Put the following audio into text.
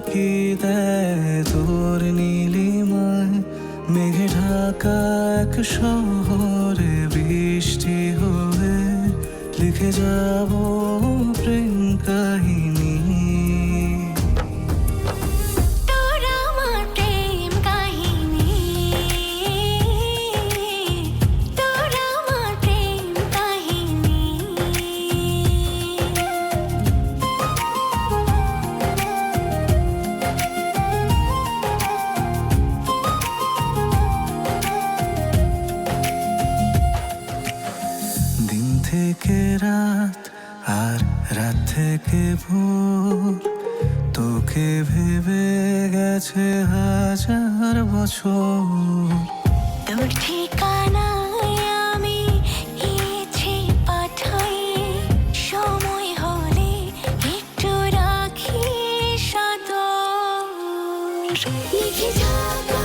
কি দেয় তোর নীলিমায়, মেঘে ঢাকা এক শহরে বৃষ্টি হয়ে লিখে যাব প্রেম কাহিনী। তোর আমার প্রেম কাহিনী, তোর আমার প্রেম কাহিনী। দিন থেকে রাত আর রাত থেকে ভোর, তোকে ভেবে গেছে হাজার বছর। তোর ঠিকানায় আমি ইচ্ছে পাঠাই, সময় হলে একটু রাখি সাদর। লিখে যাবো